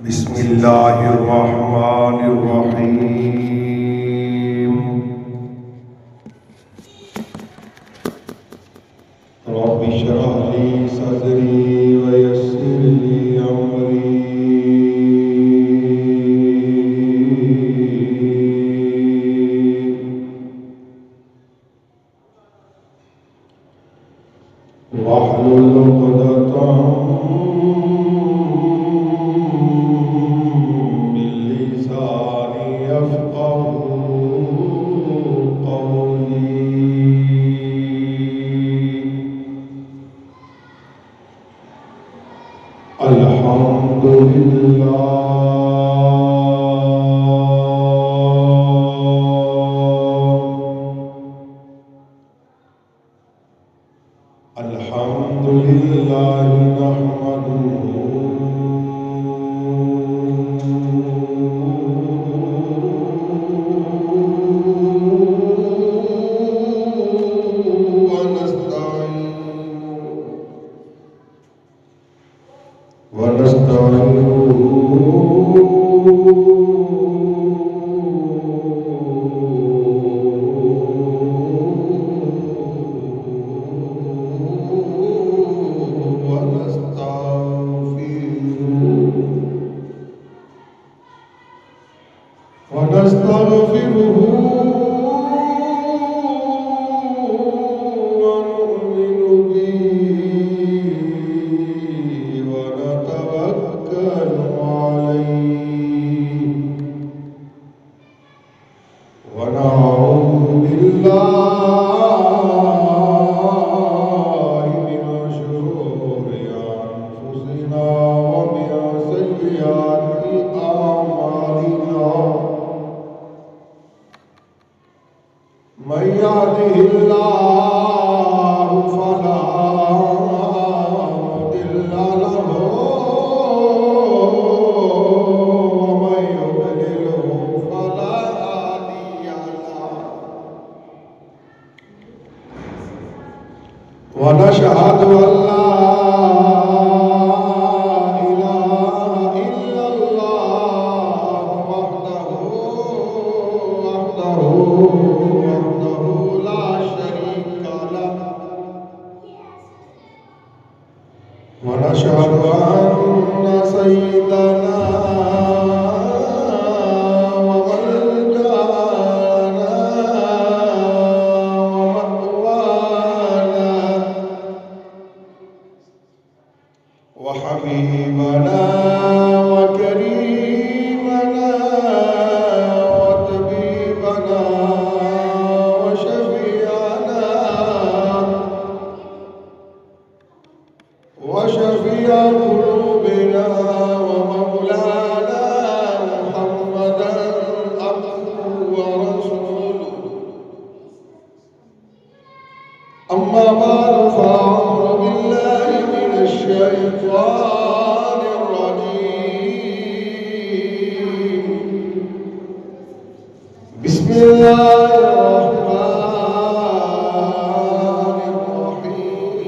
بسم اللہ الرحمن الرحیم رب اشرح لی صدری ویسر لی امری واحلل عقدۃ من لسانی یفقهوا قولی الحمد للہ الحمد للہ ونشهد أن لا إله إلا الله وحده لا شريك له ونشهد أن سيدنا وحبيبنا وكريمنا وطبيبنا وشفيعنا وشفيع قلوبنا ومولانا محمدا عبده ورسوله أما بعد فأعوذ بالله من الشيطان الرجيم بسم الله الرحمن الرحيم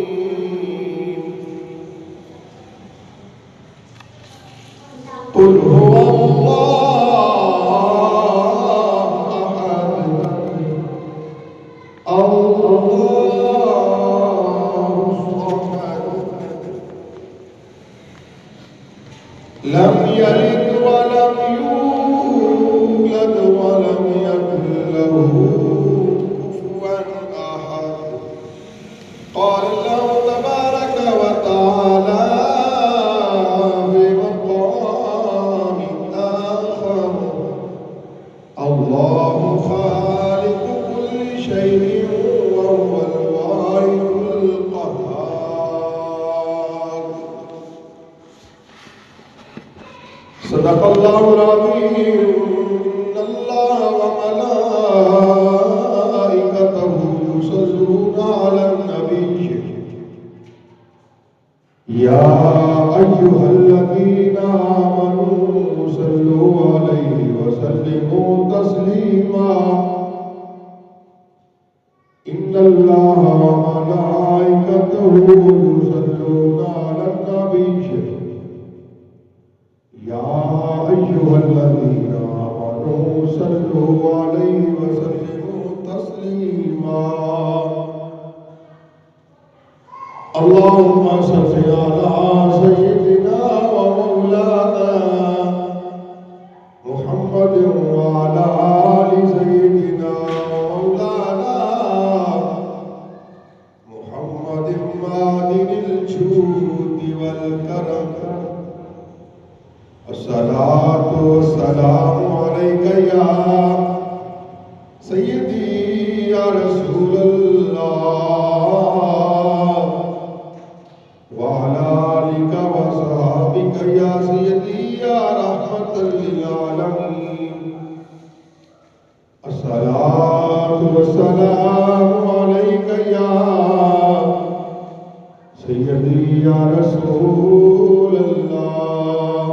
قل هو الله أحد لم يلد ولم يولد ولم يكن له كفوا أحد قال الله تبارك وتعالى في مقام آخر الله خالق كل شيء وهو الواحد القهار صدق الله العظيم إن الله وملائكته يصلون على النبي يا أيها الذين آمنوا صلوا عليه وسلموا تسليما إن الله وملائكته يصلون على النبي يا أيها الذين آمنوا صلوا عليه وسلموا تسليما اللهم صل على سيدنا ومولانا محمد وعلى آل سيدنا ومولانا محمد معدن الجود والكرم الصلاة والسلام عليك يا سيدي يا رسول الله وعلى آلك وصحابك يا سيدي يا رحمة للعالمين الصلاة والسلام عليك يا سيدي يا رسول الله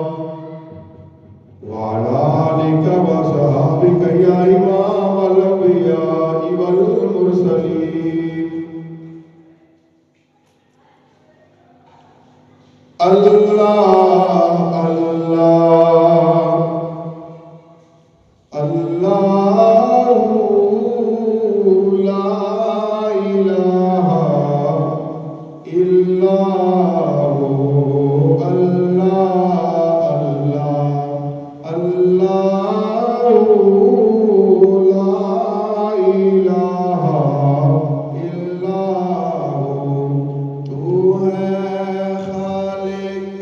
وعلى آلك وصحابك يا إمام الأنبياء والمرسلين الله الله الله لا إله إلا هو الله الله لا إله إلا هو تو ہے خالق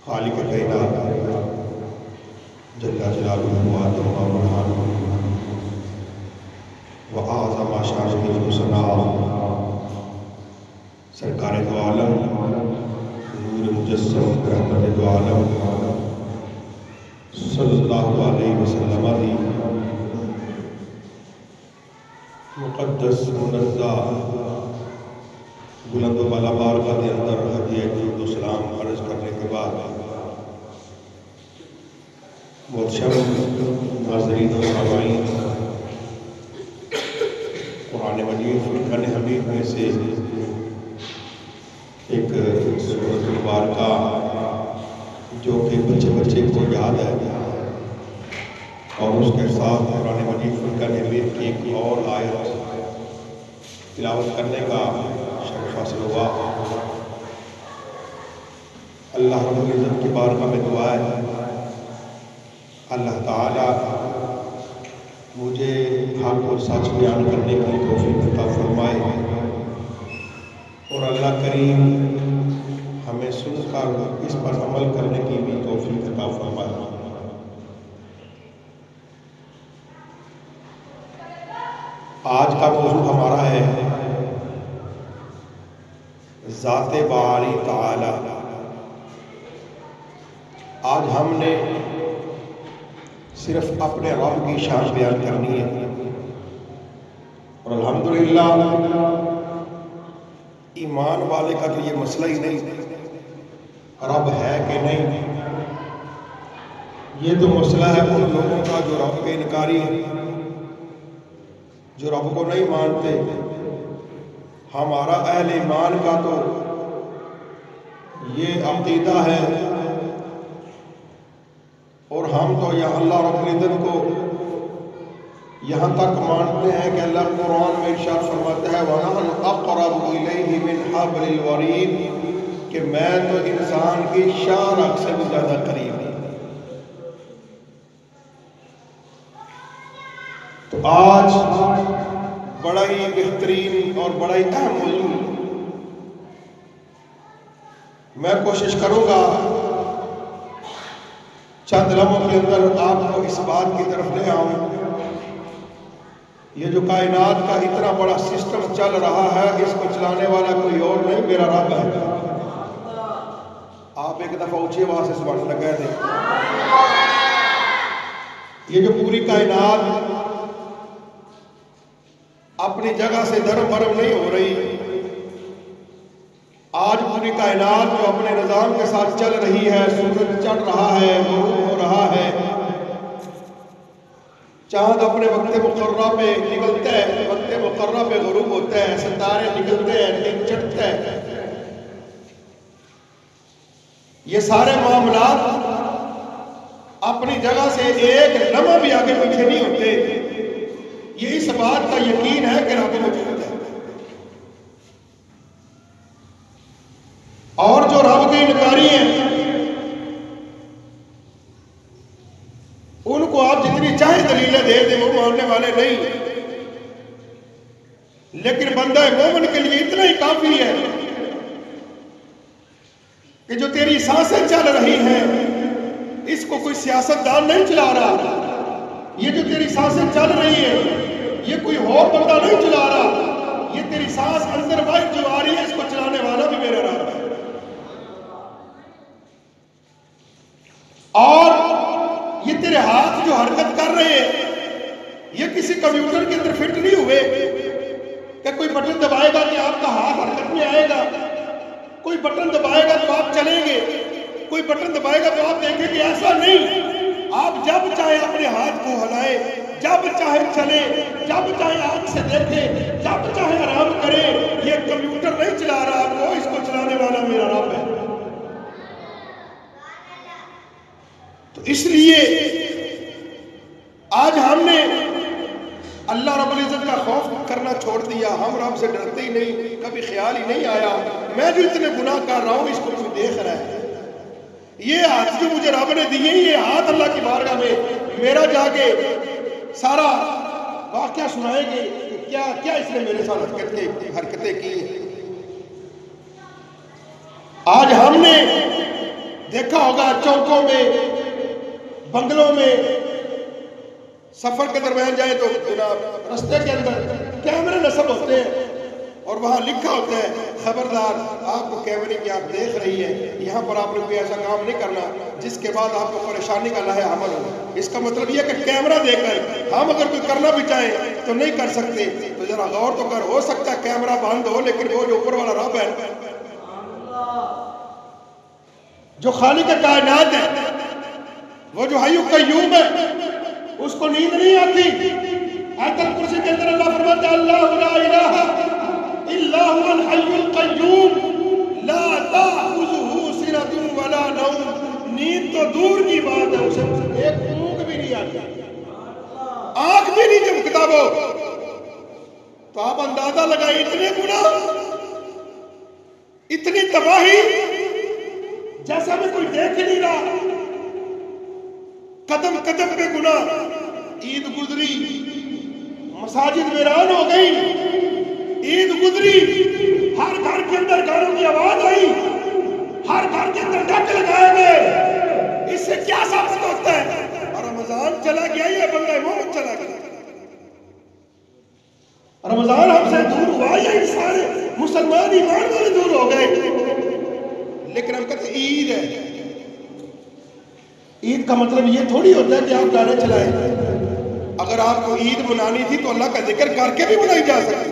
خالق کائنات جل جلالہ و برہانہ و اعظم شانہ و ثناء سرکار دو عالم نور مجسم رحمت دو عالم صلی اللہ علیہ وسلم دی مقدس منزہ بلند و بالا بارگاہ کے اندر ہدیہ درود و سلام عرض کرنے کے بعد محترم ناظرین و سامعین، قرآن مجید فرقان حمید میں سے ایک سورۃ مبارکہ جو کہ بچے بچے کو یاد ہے، اور اس کے ساتھ قرآن مجید فرقان حمید کی ایک اور آیت تلاوت کرنے کا شرف حاصل ہوا۔ اللہ رب العزت کی بارگاہ میں دعا ہے اللہ تعالیٰ مجھے حق اور سچ بیان کرنے کی توفیق عطا فرمائے، اور اللہ کریم ہمیں سن کر اس پر عمل کرنے کی بھی توفیق عطا فرمائے۔ آج کا موضوع ہمارا ہے ذات باری تعالی۔ آج ہم نے صرف اپنے رب کی شان بیان کرنی ہے، اور الحمدللہ ایمان والے کا تو یہ مسئلہ ہی نہیں رب ہے کہ نہیں، یہ تو مسئلہ ہے ان لوگوں کا جو رب کے انکاری ہے، جو رب کو نہیں مانتے۔ ہمارا اہل ایمان کا تو یہ عقیدہ ہے، اور ہم تو یا اللہ رب العزت کو یہاں تک مانتے ہیں کہ اللہ قرآن میں ارشاد فرماتا ہے وَنَحْنُ أَقْرَبُ إِلَيْهِ مِنْ حَبْلِ الْوَرِيدِ، کہ میں تو انسان کی شاخ سے بھی زیادہ قریب ہوں۔ تو آج بڑا ہی بہترین اور بڑا ہی اہم موضوع میں کوشش کروں گا چند لمحوں کے اندر آپ کو اس بات کی طرف لے آؤں، یہ جو کائنات کا اتنا بڑا سسٹم چل رہا ہے اس کو چلانے والا کوئی اور نہیں، میرا رب ہے۔ آپ ایک دفعہ اونچی آواز سے سبحان اللہ کہہ دیں۔ یہ جو پوری کائنات اپنی جگہ سے درم برم نہیں ہو رہی، آج پوری کائنات جو اپنے نظام کے ساتھ چل رہی ہے، سورج چڑھ رہا ہے، غروب ہو رہا ہے، چاند اپنے وقت مقررہ پہ نکلتا ہے، وقت مقررہ پہ غروب ہوتا ہے، ستارے نکلتے ہیں، دن چڑھتا ہے، یہ سارے معاملات اپنی جگہ سے ایک لمحہ بھی آگے پیچھے نہیں ہوتے۔ یہ اس بات کا یقین ہے کہ رب موجود ہے، اور جو رب کے انکاری ہیں ان کو آپ جتنی چاہے دلیلیں دے دیں وہ ماننے والے نہیں، لیکن بندہ مومن کے لیے اتنا ہی کافی ہے کہ جو تیری سانسیں چل رہی ہیں اس کو کوئی سیاستدان نہیں چلا رہا، یہ جو تیری سانسیں چل رہی ہیں یہ کوئی اور بندہ نہیں چلا رہا، یہ تیری سانس اندر باہر جو آ رہی ہے اس کو چلانے والا بھی میرا رب ہے۔ اور یہ تیرے ہاتھ جو حرکت کر رہے ہیں یہ کسی کمپیوٹر کے اندر فٹ نہیں ہوئے کہ کوئی بٹن دبائے گا کہ آپ کا ہاتھ حرکت میں آئے گا، کوئی بٹن دبائے گا تو آپ چلیں گے، کوئی بٹن دبائے گا تو آپ دیکھیں گے، ایسا نہیں۔ آپ جب چاہے اپنے ہاتھ کو ہلائیں، جب چاہے چلے، جب چاہے آنکھ سے دیکھے، جب چاہے آرام کرے، یہ کمپیوٹر نہیں چلا رہا آپ کو، اس کو چلانے والا میرا رب ہے۔ تو اس لیے آج ہم نے اللہ رب العزت کا خوف کرنا چھوڑ دیا، ہم رب سے ڈرتے ہی نہیں، کبھی خیال ہی نہیں آیا میں جو اتنے گناہ کر رہا ہوں اس کو کوئی دیکھ رہا ہے۔ یہ ہاتھ جو مجھے رب نے دیے، یہ ہاتھ اللہ کی بارگاہ میں میرا جا کے سارا واقعہ سنائے گے کہ کیا اس نے میرے ساتھ حرکتیں کی ہیں۔ آج ہم نے دیکھا ہوگا چوکوں میں، بنگلوں میں سفر کے درمیان جائے تو جناب رستے کے اندر کیمرے نصب ہوتے ہیں اور وہاں لکھا ہوتا ہے خبردار آپ کو کیمرے کی آپ دیکھ رہی ہے، یہاں پر آپ نے کوئی ایسا کام نہیں کرنا جس کے بعد آپ کو پریشانی کا لاحہ حمل ہو۔ اس کا مطلب یہ کہ کیمرہ دیکھ کر ہم اگر کوئی کرنا بھی چاہیں تو نہیں کر سکتے۔ تو ذرا غور تو کر، ہو سکتا ہے کیمرہ بند ہو لیکن وہ جو اوپر والا رب ہے، جو خالق کائنات ہے، وہ جو حی قیوم ہے، اس کو نیند نہیں آتی۔ آیت الکرسی کے اندر اللہ فرماتا ہے اللہ لا الہ الا هو الحی القیوم لا تأخذہ سنۃ ولا نوم۔ نیند تو دور کی بات ہے، اسے ایک اونگ بھی نہیں آتی، آنکھ بھی نہیں چمکتا وہ۔ تو آپ اندازہ لگائیں اتنے گناہ، اتنی تباہی، جیسا میں کوئی دیکھ نہیں رہا، قدم قدم پہ گناہ۔ عید گزری، مساجد ویران ہو گئی، عید گزری، ہر گھر کے اندر گانوں کی آواز آئی، ہر گھر کے اندر ڈک لگائے گئے۔ اس سے کیا ثابت ہوتا ہے؟ اور رمضان چلا گیا، یہ بندہ مومن چلا گیا۔ رمضان ہم سے دور ہوا یا سارے مسلمان ایمان والے دور ہو گئے؟ لیکن ہم کہتے ہیں عید ہے۔ عید کا مطلب یہ تھوڑی ہوتا ہے کہ آپ گانے چلائیں۔ اگر آپ کو عید منانی تھی تو اللہ کا ذکر کر کے بھی منائی جا سکتی۔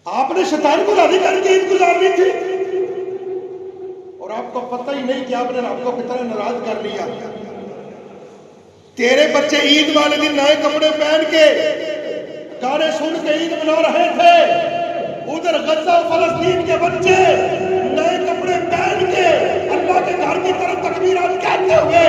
آپ نے شیطان کو راضی کر کے عید گزارنی تھی اور آپ کو پتہ ہی نہیں کہ آپ نے رب کو کتنا ناراض کر لیا۔ تیرے بچے عید والے دن نئے کپڑے پہن کے گانے سن کے عید منا رہے تھے، ادھر غزہ و فلسطین کے بچے نئے کپڑے پہن کے اللہ کے گھر کی طرف تکبیرات کہتے ہوئے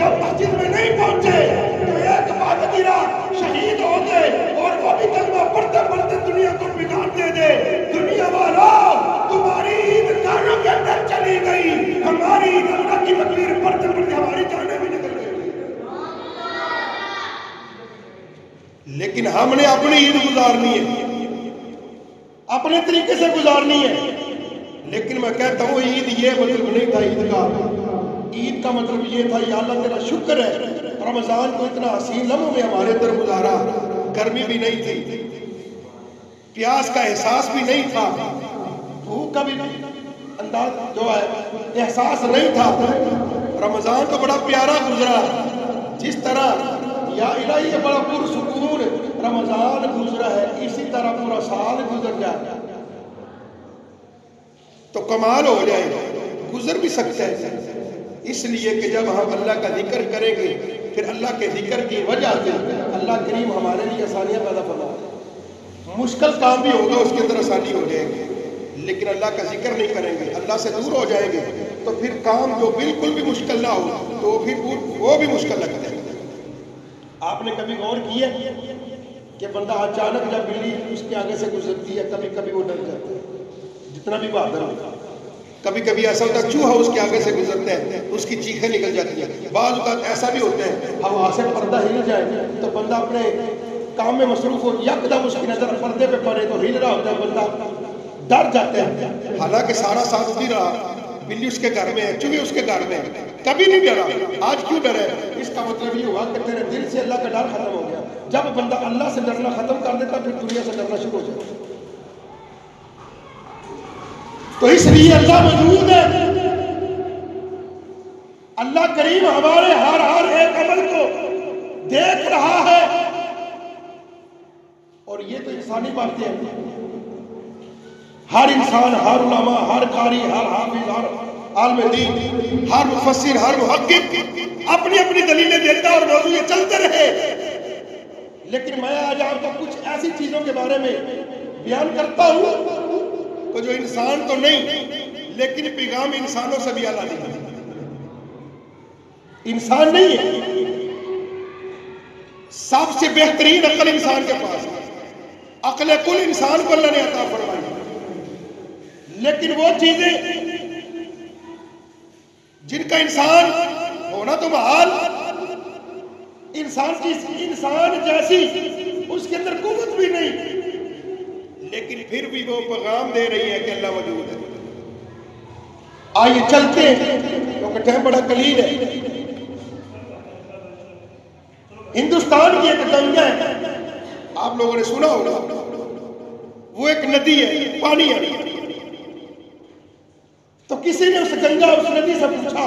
جب مسجد میں نہیں پہنچے تو ایک بات گرا، شہید ہو گئے، اور وہ بھی کلمہ پڑھتے پڑھتے دنیا کو بگاڑتے دے۔ دنیا والا تمہاری عید گانوں کے اندر چلی گئی، ہماری عید اللہ کی تکبیر پڑھتے پڑھتے ہماری جانیں بھی نکل گئی۔ لیکن ہم نے اپنی عید گزارنی ہے، اپنے طریقے سے گزارنی ہے۔ لیکن میں کہتا ہوں عید یہ مطلب نہیں تھا عید کا۔ عید کا مطلب یہ تھا یا اللہ تیرا شکر ہے رمضان کو اتنا حسین لمحوں میں ہمارے اندر گزارا، گرمی بھی نہیں تھی، پیاس کا احساس بھی نہیں تھا، بھوک کا بھی انداز جو ہے احساس نہیں تھا۔ رمضان تو بڑا پیارا گزرا، جس طرح یا الہی یہ بڑا پرسکون رمضان گزرا ہے، اسی طرح پورا سال گزر جائے تو کمال ہو جائے گا، گزر بھی سکتا ہے۔ اس لیے کہ جب ہم اللہ کا ذکر کریں گے پھر اللہ کے ذکر کی وجہ سے اللہ کریم ہمارے لیے آسانیاں پیدا فرمائے، مشکل کام بھی ہوگا اس کے اندر آسانی ہو جائے گی۔ لیکن اللہ کا ذکر نہیں کریں گے، اللہ سے دور ہو جائیں گے تو پھر کام جو بالکل بھی مشکل نہ ہو تو پھر وہ بھی مشکل لگتا ہے۔ آپ نے کبھی غور کیا کہ بندہ اچانک جب بلی اس کے آگے سے گزرتی ہے کبھی کبھی وہ ڈر جاتا ہے، جتنا بھی بہادر ہوتا ہے۔ کبھی کبھی ایسا ہوتا ہے چوہا اس کے آگے سے گزرتا ہے اس کی چیخیں نکل جاتی ہیں۔ بعض اوقات ایسا بھی ہوتا ہے ہوا سے پردہ ہل جائے تو بندہ اپنے کام میں مصروف ہو، یکدم اس کی نظر پردے پہ پڑے تو ہل رہا ہوتا ہے، بندہ ڈر جاتا ہے، حالانکہ سارا ساتھ بھی رہا، بلی اس کے گھر میں ہے، چوہے اس کے گھر میں ہے، کبھی نہیں ڈرا۔ آج کیوں ڈرے؟ اس کا مطلب یہ ہوا کہ تیرے دل سے اللہ کا ڈر ختم ہو گیا۔ جب بندہ اللہ سے ڈرنا ختم کر دیتا پھر دنیا سے ڈرنا شروع ہو جاتا۔ تو اس لیے اللہ موجود ہے، اللہ کریم ہمارے ہر ایک عمل کو دیکھ رہا ہے، اور یہ تو انسانی باتیں ہیں۔ ہر انسان، ہر علماء، ہر قاری، ہر حافظ، ہر عالم دین، ہر مفسر، ہر محقق اپنی اپنی دلیلیں دیتا اور موضوع یہ چلتے رہے۔ لیکن میں آج آپ کو کچھ ایسی چیزوں کے بارے میں بیان کرتا ہوں تو جو انسان تو نہیں لیکن پیغام انسانوں سے بھی اعلیٰ نہیں ہے، انسان نہیں ہے، سب سے بہترین عقل انسان کے پاس ہے، عقل کل انسان کو اللہ نے عطا فرمائی، لیکن وہ چیزیں جن کا انسان ہونا تو محال، انسان جیسی اس کے اندر قوت بھی نہیں، لیکن پھر بھی وہ پیغام دے رہی ہے کہ اللہ موجود ہے۔ آئیے چلتے ہیں کیونکہ ٹائم بڑا قلیل ہے. ہندوستان کی ایک گنگا ہے، آپ لوگوں نے سنا ہوگا، وہ ایک ندی ہے، پانی ہے. تو کسی نے اس گنگا اس ندی سے پوچھا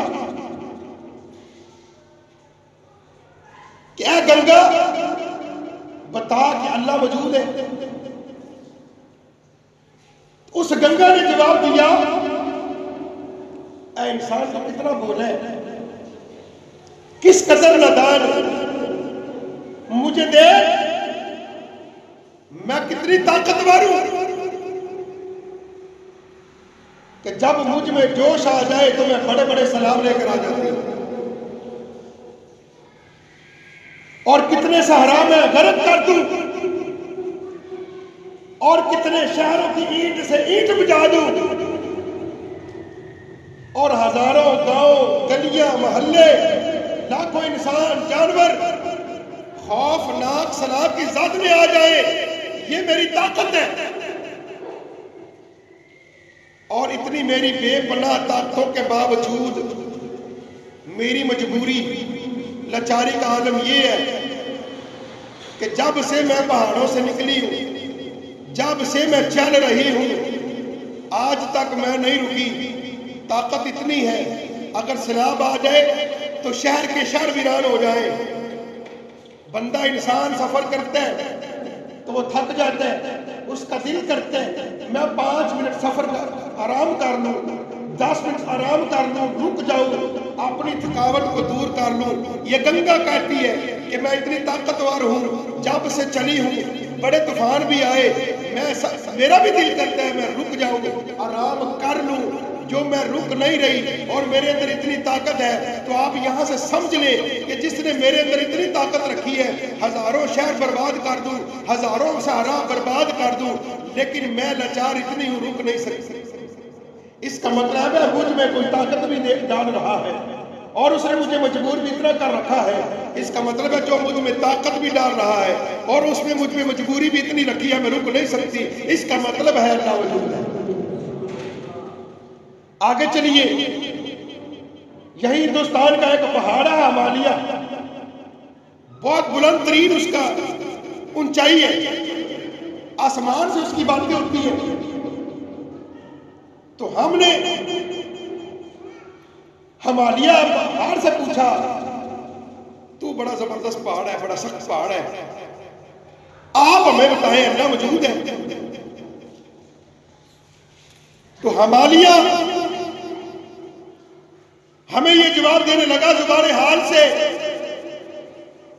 کہ اے گنگا بتا کہ اللہ موجود ہے. اس گنگا نے جواب دیا، اے انسان تو کتنا بولا ہے، کس قدر نادان ہے، مجھے دیکھ میں کتنی طاقتور ہوں کہ جب مجھ میں جوش آ جائے تو میں بڑے بڑے سلام لے کر آ جاتی ہوں، اور کتنے صحرا میں غرق کر دوں، اور کتنے شہروں کی اینٹ سے اینٹ بجا دوں، اور ہزاروں گاؤں گلیاں محلے لاکھوں انسان جانور خوفناک سلام کی زد میں آ جائے، یہ میری طاقت ہے. اور اتنی میری بے پناہ طاقتوں کے باوجود میری مجبوری لاچاری کا عالم یہ ہے کہ جب سے میں پہاڑوں سے نکلی ہوں، جب سے میں چل رہی ہوں، آج تک میں نہیں رکی. طاقت اتنی ہے اگر سیلاب آ جائے تو شہر کے شہر ویران ہو جائیں. بندہ انسان سفر کرتا ہے تو وہ تھک جاتا ہے، اس کا دل کرتا ہے میں 5 منٹ سفر آرام کر لوں، 10 منٹ آرام کر لوں، رک جاؤں، اپنی تھکاوٹ کو دور کر لوں. یہ گنگا کہتی ہے کہ میں اتنی طاقتور ہوں، جب سے چلی ہوں بڑے طوفان بھی آئے میرا بھی دل کرتا ہے میں رک جاؤں، آرام کر لوں. جو میں رک نہیں رہی اور میرے اندر اتنی طاقت ہے تو آپ یہاں سے سمجھ لیں کہ جس نے میرے اندر اتنی طاقت رکھی ہے ہزاروں شہر برباد کر دوں، ہزاروں صحرا برباد کر دوں، لیکن میں لاچار اتنی ہوں، رک نہیں سکتی. اس کا مطلب ہے مجھ میں کوئی طاقت بھی ڈال رہا ہے اور اس نے مجھے مجبور بھی اتنا کر رکھا ہے. اس کا مطلب ہے جو مجھ میں طاقت بھی ڈال رہا ہے اور اس میں مجھ میں مجبوری بھی اتنی رکھی ہے میں رک نہیں سکتی. اس کا مطلب ہے اللہ وجود ہے. آگے چلیے، یہی ہندوستان کا ایک پہاڑ ہے ہمالیہ، بہت بلند ترین اس کا اونچائی ہے، آسمان سے اس کی باتیں ہوتی ہیں. تو ہم نے ہمالیہ پہاڑ سے پوچھا تو بڑا زبردست پہاڑ ہے، بڑا سخت پہاڑ ہے، آپ ہمیں بتائیں اللہ موجود ہے؟ تو ہمالیہ ہمیں یہ جواب دینے لگا زبان حال سے،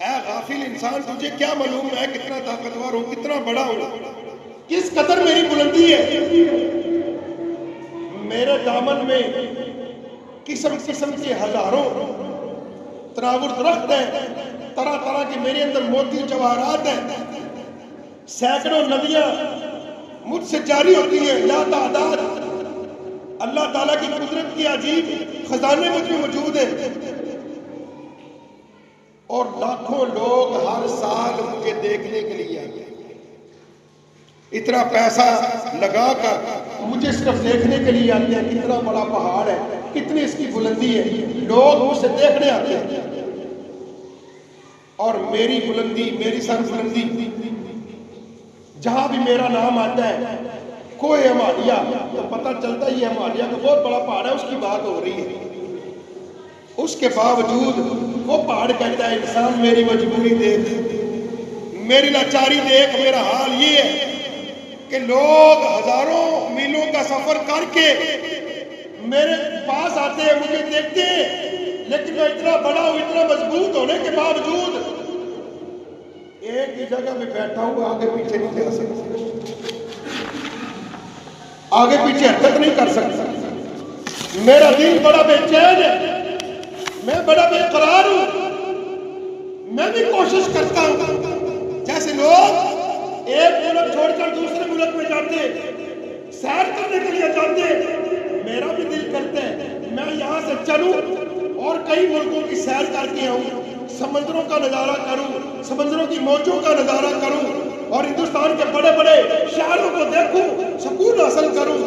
اے غافل انسان تجھے کیا معلوم ہے کتنا طاقتور ہوں، کتنا بڑا ہوں، کس قدر میری بلندی ہے. میرے دامن میں قسم قسم کے ہزاروں تناور درخت ہیں، طرح طرح کے میرے اندر موتی جواہرات ہیں، سینکڑوں ندیاں مجھ سے جاری ہوتی ہیں لا تعداد. اللہ تعالیٰ کی قدرت کی عجیب خزانے مجھ میں موجود ہیں، اور لاکھوں لوگ ہر سال مجھے دیکھنے کے لیے آتے ہیں. اتنا پیسہ لگا کر مجھے صرف دیکھنے کے لیے آتے ہیں. کتنا بڑا پہاڑ ہے، کتنی اس کی بلندی ہے، لوگ مجھ سے دیکھنے آتے ہیں. اور میری بلندی، میری سر بلندی، جہاں بھی میرا نام آتا ہے کوہ ہمالیہ تو پتہ چلتا ہے یہ ہمالیہ کا بہت بڑا پہاڑ ہے، اس کی بات ہو رہی ہے. اس کے باوجود وہ پہاڑ کہتا ہے انسان میری مجبوری دیکھ، میری لاچاری دیکھ. میرا حال یہ ہے کہ لوگ ہزاروں میلوں کا سفر کر کے میرے پاس آتے ہیں، مجھے دیکھتے ہیں، لیکن میں اتنا بڑا ہوں، اتنا مضبوط ہونے کے باوجود ایک ہی جگہ میں بیٹھا ہوں، آگے پیچھے نہیں جا سکتا، آگے پیچھے حرکت نہیں کر سکتا. میرا دل بڑا بے چین ہے، میں بڑا بے قرار ہوں. میں بھی کوشش کرتا ہوں جیسے لوگ ایک ملک چھوڑ کر دوسرے ملک میں جاتے، سیر کرنے کے لیے جاتے، میرا بھی دل کرتا ہے میں یہاں سے چلوں اور کئی ملکوں کی سیر کر کے آؤں، سمندروں کا نظارہ کروں، سمندروں کی موجوں کا نظارہ کروں، اور ہندوستان کے بڑے بڑے شہروں کو دیکھوں، سکون حاصل کروں.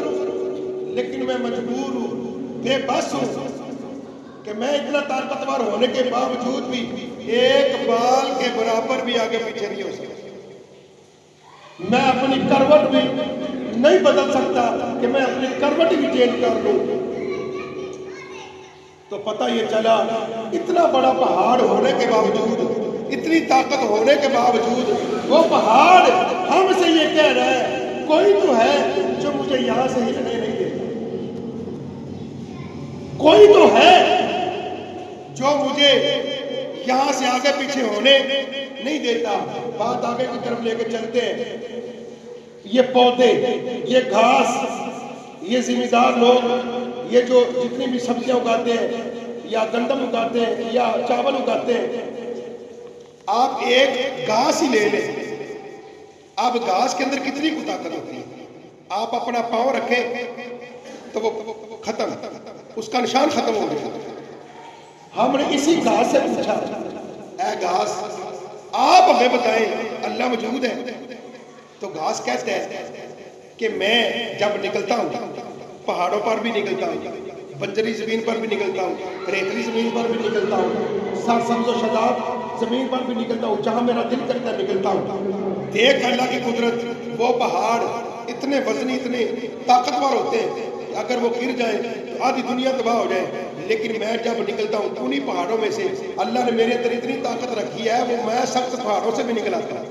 لیکن میں مجبور ہوں، بے بس ہوں کہ میں اتنا طاقتور ہونے کے باوجود بھی ایک بال کے برابر بھی آگے پیچھے نہیں ہو سکتا. میں اپنی کروٹ بھی نہیں بدل سکتا کہ میں اپنی کروٹ بھی چینج کر لوں. تو پتہ یہ چلا اتنا بڑا پہاڑ ہونے کے باوجود, اتنی طاقت ہونے کے باوجود وہ پہاڑ ہم سے یہ کہہ رہا ہے کوئی تو ہے جو مجھے یہاں سے ہلنے نہیں دیتا, کوئی تو ہے جو مجھے یہاں سے آگے پیچھے ہونے نہیں دیتا. بات آگے کی طرف لے کے چلتے ہیں. یہ پودے, یہ گھاس, یہ ذمہ دار لوگ, یہ جو جتنی بھی سبزیاں اگاتے ہیں یا گندم اگاتے ہیں یا چاول اگاتے ہیں, آپ ایک گھاس ہی لے لیں, آپ گھاس کے اندر کتنی کو طاقت ہوتی ہے. آپ اپنا پاؤں رکھیں تو وہ ختم, اس کا نشان ختم ہو گیا. ہم نے اسی گھاس سے پوچھا اے گھاس آپ ہمیں بتائیں اللہ موجود ہے؟ تو گھاس کہتا ہے کہ میں جب نکلتا ہوں پہاڑوں پر بھی نکلتا ہوں, بنجری زمین پر بھی نکلتا ہوں, ریتلی زمین پر بھی نکلتا ہوں, سرسبز و شاداب زمین پر بھی نکلتا ہوں, جہاں میرا دل کرتا ہے نکلتا ہوں. دیکھ اللہ کی قدرت, وہ پہاڑ اتنے وزنی اتنے طاقتور ہوتے ہیں کہ اگر وہ گر جائیں تو آدھی دنیا تباہ ہو جائے. لیکن میں جب نکلتا ہوں انہی پہاڑوں میں سے اللہ نے میرے اندر اتنی طاقت رکھی ہے وہ میں سخت پہاڑوں سے بھی نکل آتا ہوں,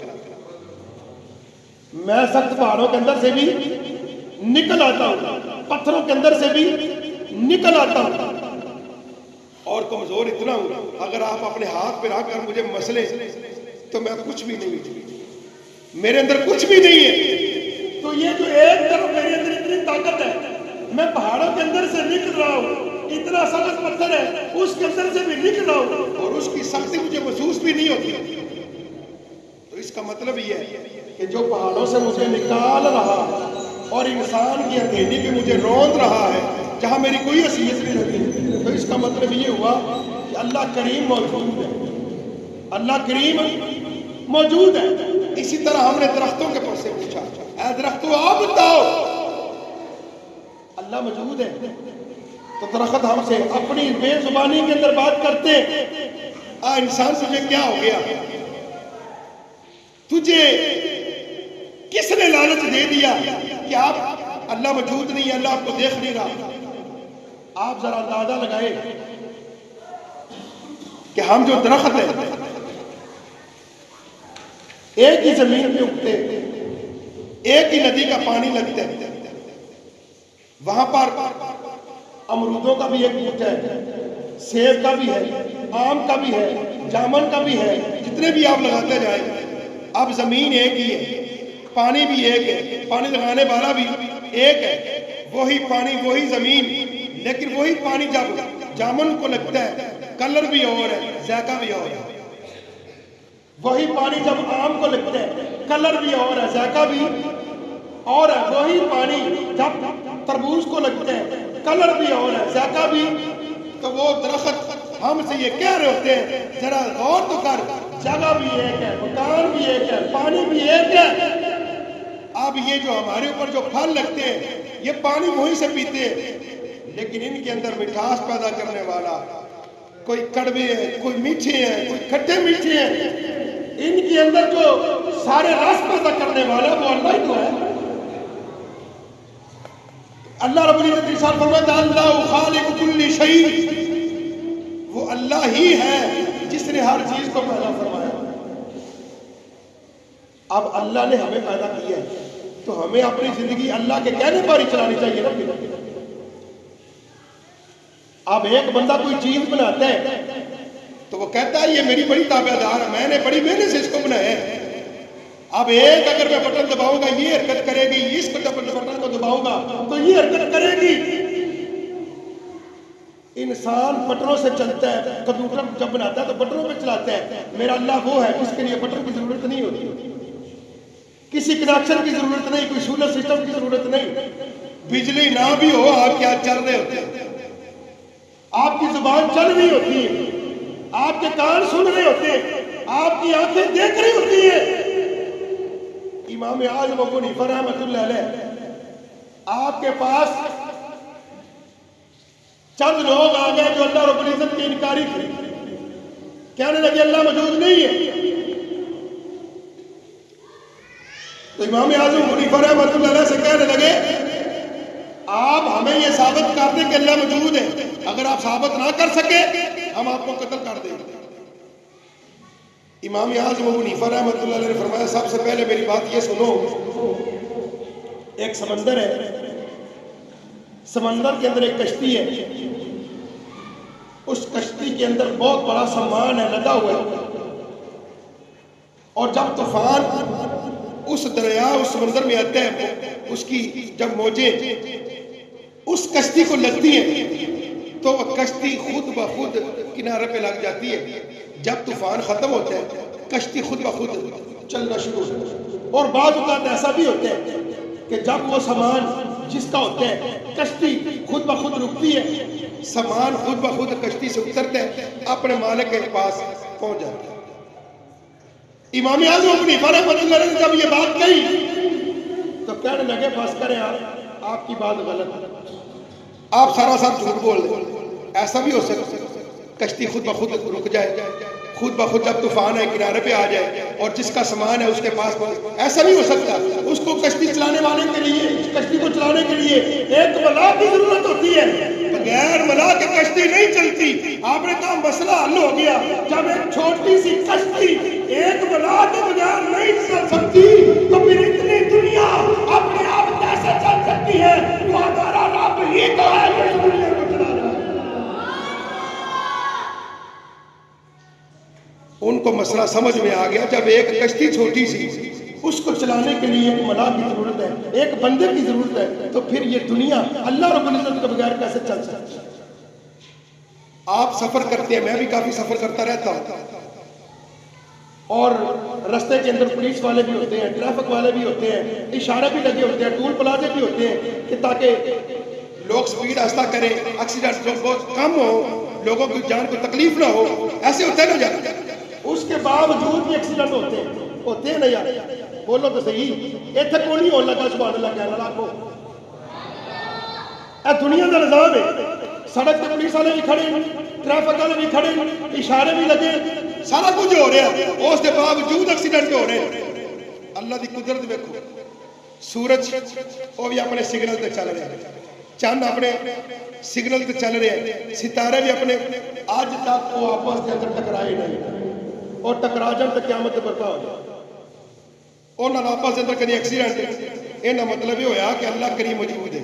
میں سخت پہاڑوں کے اندر سے بھی نکل آتا ہوں, پتھروں کے اندر سے بھی نکل آتا ہوں. اور کمزور اتنا ہوں اگر آپ اپنے ہاتھ پہ رکھ کر مجھے مسلے تو میں کچھ بھی نہیں ہوں, میرے اندر کچھ بھی نہیں ہے. تو یہ جو ایک طرف میرے اندر اتنی طاقت ہے, میں پہاڑوں کے اندر سے نکل رہا ہوں, اتنا سخت پتھر ہے اس کے اندر سے بھی نکل رہا ہوں اور اس کی سختی مجھے محسوس بھی نہیں ہوتی. تو اس کا مطلب یہ ہے کہ جو پہاڑوں سے مجھے نکال رہا اور انسان کی ہتھیلی پہ مجھے روند رہا ہے جہاں میری کوئی حیثیت نہیں رہتی, تو اس کا مطلب یہ ہوا کہ اللہ کریم موجود ہے, اللہ کریم موجود ہے. اسی طرح ہم نے درختوں کے پاس سے پوچھا اے درختوں آپ بتاؤ اللہ موجود ہے؟ تو درخت ہم سے اپنی بے زبانی کے اندر بات کرتے انسان تجھے کیا ہو گیا, تجھے کس نے لالچ دے دیا کہ آپ اللہ موجود نہیں ہے, اللہ آپ کو دیکھ نہیں رہا. آپ ذرا اندازہ لگائے کہ ہم جو درخت ہیں ایک ہی زمین پہ اگتے, ایک ہی ندی کا پانی لگتا ہے, وہاں پر امرودوں کا بھی ایک بوٹا ہے, سیب کا بھی ہے, آم کا بھی ہے, جامن کا بھی ہے, جتنے بھی آپ لگاتے جائیں. اب زمین ایک ہی ہے, پانی بھی ایک ہے, پانی لگانے والا بھی ایک ہے, وہی پانی وہی زمین, لیکن وہی پانی جب جامن کو لگتا ہے کلر بھی اور ہے, ذائقہ بھی اور ہے. وہی پانی جب آم کو لگتا ہے کلر بھی اور ہے, ذائقہ بھی اور ہے. وہی پانی جب تربوز کو لگتا ہے کلر بھی اور ہے, ذائقہ بھی. تو وہ درخت ہم سے یہ کہہ رہے ہوتے ہیں ذرا غور تو کر, جگہ بھی ایک ہے, مکان بھی ایک ہے, پانی بھی ایک ہے. اب یہ جو ہمارے اوپر جو پھل لگتے ہیں یہ پانی وہیں سے پیتے ہیں, لیکن ان کے اندر مٹھاس پیدا کرنے والا کوئی کڑوے ہیں, کوئی میٹھے ہیں, کوئی کھٹے میٹھے ہیں, ان کے اندر جو سارے رس پیدا کرنے والا وہ اللہ ہی تو ہے. اللہ رب العزت ارشاد فرماتا ہے اللہ خالق کل شیء, وہ اللہ ہی ہے جس نے ہر چیز کو پیدا فرمایا. اب اللہ نے ہمیں پیدا کیا ہے تو ہمیں اپنی زندگی اللہ کے کہنے پر ہی چلانی چاہیے نا. اب ایک بندہ کوئی چیز بناتا ہے تو وہ کہتا ہے یہ میری بڑی تابع دار ہے, میں نے بڑی محنت سے اس کو بنایا ہے. اب ایک اگر میں بٹن دباؤں گا یہ حرکت کرے گی, اس بٹن کو دباؤں گا تو یہ حرکت کرے گی. انسان بٹنوں سے چلتا ہے, کمپیوٹر جب بناتا ہے تو بٹنوں پہ چلاتا ہے. میرا اللہ وہ ہے جس کے لیے بٹن کی ضرورت نہیں ہوتی, کسی کنیکشن کی ضرورت نہیں, کوئی سولر سسٹم کی ضرورت نہیں. بجلی نہ بھی ہو آپ کیا چل رہے ہوتے ہیں, آپ کی زبان چل رہی ہوتی ہے, آپ کے کان سن رہے ہوتے ہیں, آپ کی آنکھیں دیکھ رہی ہوتی ہیں. امام اعظم ابو حنیفہ رحمۃ اللہ علیہ آپ کے پاس چند لوگ آ گئے جو اللہ رب العزت کے انکاری تھے، کہنے لگے اللہ موجود نہیں ہے۔ تو امام اعظم ابو حنیفہ رحمۃ اللہ علیہ سے کہنے لگے آپ ہمیں یہ ثابت کر دیں کہ اللہ موجود ہے، اگر آپ ثابت نہ کر سکے ہم آپ کو قتل کر دیں گے۔ امام اعظم ابو حنیفہ رحمۃ اللہ علیہ نے فرمایا سب سے پہلے میری بات یہ سنو، ایک سمندر ہے، سمندر کے اندر ایک کشتی ہے، اس کشتی کے اندر بہت بڑا سامان ہے لگا ہوا ہے، اور جب طوفان اس دریا اس سمندر میں آتا ہے، اس کی جب موجیں اس کشتی کو لگتی ہیں تو وہ کشتی خود بخود کنارے پہ لگ جاتی ہے۔ جب طوفان ختم ہوتا ہے کشتی خود بخود چلنا شروع ہوتا ہے، اور بعض اوقات ایسا بھی ہوتا ہے کہ جب وہ سامان جس کا ہوتا ہے کشتی خود بخود رکتی ہے، سامان خود بخود کشتی سے اترتا ہے، اپنے مالک کے پاس پہنچ جاتا ہے۔ امام اعظم ابو حنیفہ رحمۃ اللہ علیہ نے جب یہ بات کہی تو کہنے لگے بس کریں آپ کی بات غلط ہے، آپ سارا جھوٹ بول رہے، ایسا بھی ہو سکتا ہے کشتی خود بخود رک جائے، خود بخود جب طوفان ہے کنارے پہ آ جائے اور جس کا سامان ہے اس کے پاس ایسا نہیں ہو سکتا۔ اس کو کشتی چلانے والے کے لیے، کشتی کو چلانے کے لیے ایک ملاح کی ضرورت ہوتی ہے، بغیر ملاح کے کشتی نہیں چلتی۔ آپ نے کہا مسئلہ حل ہو گیا، جب ایک چھوٹی سی کشتی ایک ملاح کے بغیر نہیں چل سکتی تو پھر اتنی دنیا اپنے آپ کیسے چل سکتی ہے؟ وہ ہمارا رب ہی تو ہے جو اس دنیا کو چلا رہا ہے۔ ان کو مسئلہ سمجھ میں آ گیا، جب ایک کشتی چھوٹی سی اس کو چلانے کے لیے ایک ملاح کی ضرورت ہے، ایک بندے کی ضرورت ہے، تو پھر یہ دنیا اللہ رب العزت کے بغیر کیسے چل سکتی ہے؟ آپ سفر کرتے ہیں، میں بھی کافی سفر کرتا رہتا ہوں، اور رستے کے اندر پولیس والے بھی ہوتے ہیں، ٹریفک والے بھی ہوتے ہیں، اشارے بھی لگے ہوتے ہیں، ٹول پلازے بھی ہوتے ہیں کہ تاکہ لوگ سپیڈ آہستہ کریں، ایکسیڈنٹ بہت کم ہو، لوگوں کی جان کو تکلیف نہ ہو، ایسے ہوتا ہے نا جاتا۔ اس کے باوجود بھی ایکسیڈنٹ ہوتے ہیں نا یار، بولو تو صحیح، ایتھے کو نہیں ہو لگا سبحان اللہ کہنا لاکھو، اے دنیا کا نظام ہے، سڑک پہ پولیس والے بھی کھڑے، ٹریفک والے بھی کھڑے، اشارے بھی لگے، سارا کچھ ہو رہا ہے، اس کے باوجود ایکسیڈنٹ ہو رہے ہیں۔ اللہ دی قدرت دیکھو، سورج وہ بھی اپنے سگنل تے چل رہے ہیں، چاند اپنے سگنل تے چل رہے ہیں، ستارے بھی اپنے، آج تک وہ آپس کے اندر ٹکرائے نہیں، اور ٹکرا جان تو قیامت برپا ہو جائے، اور نہ آپس کے اندر کدی ایکسیڈنٹ، یہ نہ مطلب یہ ہویا کہ اللہ کریم موجود ہے۔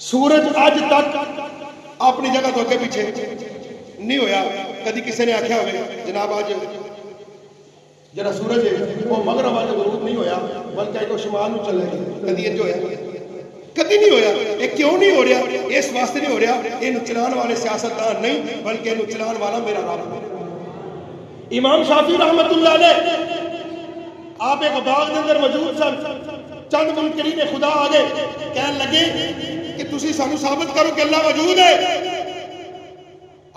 سورج آج تک اپنی جگہ تو اگے پیچھے نہیں ہویا، کدی کسی نے آخیا ہوئے جناب آج جڑا سورج ہے وہ مغرب والے غروب نہیں ہویا بلکہ تو شمال میں چلے گا، کدی یہ جو ہے کدی نہیں ہویا۔ یہ کیوں نہیں ہو رہا؟ اس واسطے نہیں ہو رہا، یہ چلان والے سیاستدان نہیں بلکہ یہ چلان والا میرا رب ہے۔ امام شافعی رحمت اللہ علیہ آپ ایک باغ کے اندر موجود سن، چند منکرین خدا آگے کہنے لگے کہ تسی سانو ثابت کرو کہ اللہ موجود ہے۔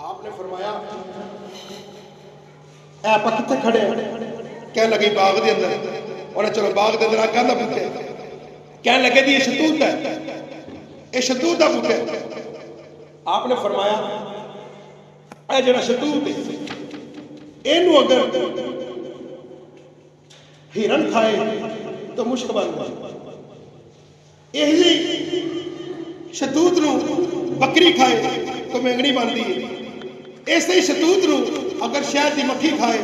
آپ نے فرمایا اے آپ کتنے کھڑے ہیں؟ کہنے لگے باغ دے اندر، انہیں چلو باغ دے اندر آگے نہ پوچھے، کہنے لگے یہ شتوت ہے، یہ شتوت کا بوٹا ہے۔ آپ نے فرمایا اے جڑا شتوت ہے اینو اگر ہرن کھائے تو مشک بن جائے، یہی شتوت نو بکری کھائے تو مینگنی بنتی ہے، ایسے ہی شتوت نو اگر شہد دی مکھی کھائے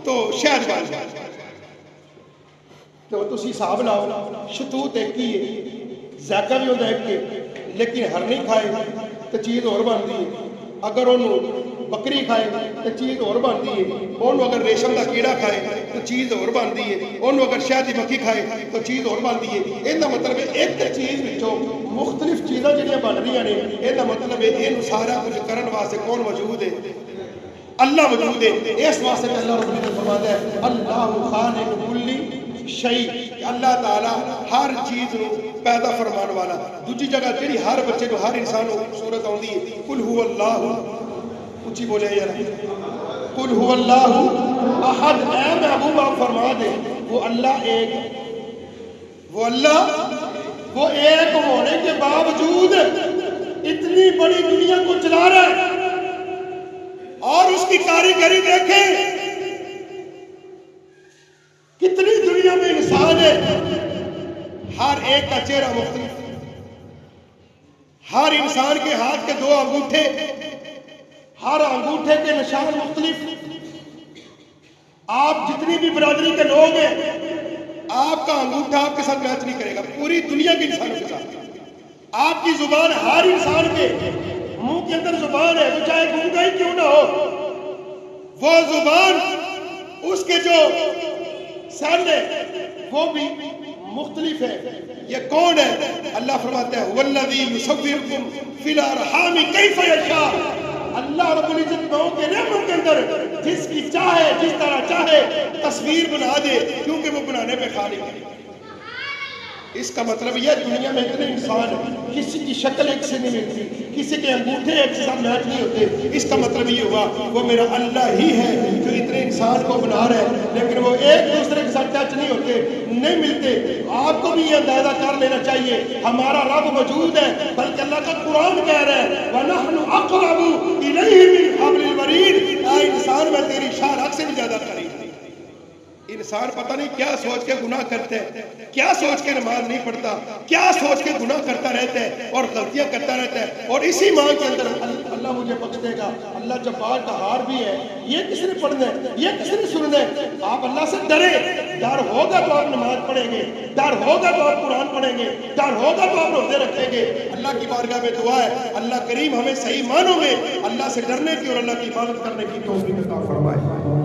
تو شہد بن جائے۔ تو تسی حساب لاؤ، شتوت ایک ہی ہے، ذائقہ بھی ہوتا ہے ایک ہے، لیکن ہرنی کھائے تو چیز اور بنتی ہے، اگر انہوں بکری کھائے تو چیز اور بنتی ہے، انہوں اگر ریشم کا کیڑا کھائے تو چیز اور بنتی ہے، انہوں اگر شہد کی مکھی کھائے تو چیز اور بنتی ہے۔ یہ مطلب ہے ایک چیز وچوں مختلف چیزاں جڑیاں بن رہی ہیں، یہ مطلب ہے یہ سارا کچھ کرن واسطے کون موجود ہے؟ اللہ موجود ہے۔ اس واسطے اللہ رب العزت فرماتا ہے اللہ خالق کل شیء، اللہ تعالیٰ ہر چیز نو پیدا فرمان والا۔ دوسری جگہ جڑی ہر بچے کو ہر انسان کو صورت آتی ہے قل هو اللہ، اچھی بولے یار، قل هو اللہ احد، اے محبوب آپ فرما دے وہ اللہ ایک، وہ اللہ وہ ایک ہونے کے باوجود چلا رہا ہے، اور اس کی کاریگری دیکھیں، کتنی دنیا میں انسان ہے، ہر ایک کا چہرہ مختلف، ہر انسان کے ہاتھ کے 2 انگوٹھے، ہر انگوٹھے کے نشان مختلف۔ آپ جتنی بھی برادری کے لوگ ہیں، آپ کا انگوٹھا آپ کے ساتھ میچ نہیں کرے گا، پوری دنیا کے انسانوں کے ساتھ۔ آپ کی زبان، ہر انسان کے منہ کے اندر زبان ہے، وہ چاہے گونگا ہی کیوں نہ ہو، وہ زبان، اس کے جو سین ہے وہ بھی مختلف ہے۔ یہ کون ہے؟ اللہ فرماتا ہے والذی یصورکم فی الارحام کیف یشاء۔ اللہ رب العزت ماؤں کے رحموں کے اندر جس کی چاہے، جس طرح چاہے تصویر بنا دے، کیونکہ وہ بنانے پہ خالق ہے۔ اس کا مطلب یہ دنیا میں اتنے انسان ہیں، کسی کی شکل ایک سے نہیں ملتی، کسی کے انگوٹھے ایک سے ساتھ میچ نہیں ہوتے۔ اس کا مطلب یہ ہوا وہ میرا اللہ ہی ہے جو اتنے انسان کو بنا رہا ہے، لیکن وہ ایک دوسرے کے ساتھ ٹچ نہیں ہوتے، نہیں ملتے۔ آپ کو بھی یہ اندازہ کر لینا چاہیے ہمارا رب موجود ہے، بلکہ اللہ کا قرآن کہہ رہا ہے وَنَحْنُ أَقْرَبُ إِلَيْهِ مِنْ حَبْلِ الْوَرِيدِ۔ اے انسان میں تیری شاہ رگ سے بھی زیادہ قریب۔ انسان پتہ نہیں کیا سوچ کے گناہ کرتے ہیں، کیا سوچ کے نماز نہیں پڑھتا، کیا سوچ کے گناہ کرتا رہتا ہے اور غلطیاں کرتا رہتا ہے، اور اسی ماں کے اندر اللہ مجھے بخش دے گا، اللہ جبار کا ہار بھی ہے، یہ کس نے پڑھنا ہے، یہ کس نے سننا ہے۔ آپ اللہ سے ڈرے، ڈر ہوگا تو آپ نماز پڑھیں گے، ڈر ہوگا تو آپ قرآن پڑھیں گے، ڈر ہوگا تو آپ روزے رکھیں گے۔ اللہ کی بارگاہ میں دعا ہے اللہ کریم ہمیں صحیح معنوں میں اللہ سے ڈرنے کی اور اللہ کی عبادت کرنے کی توفیق عطا فرمائے۔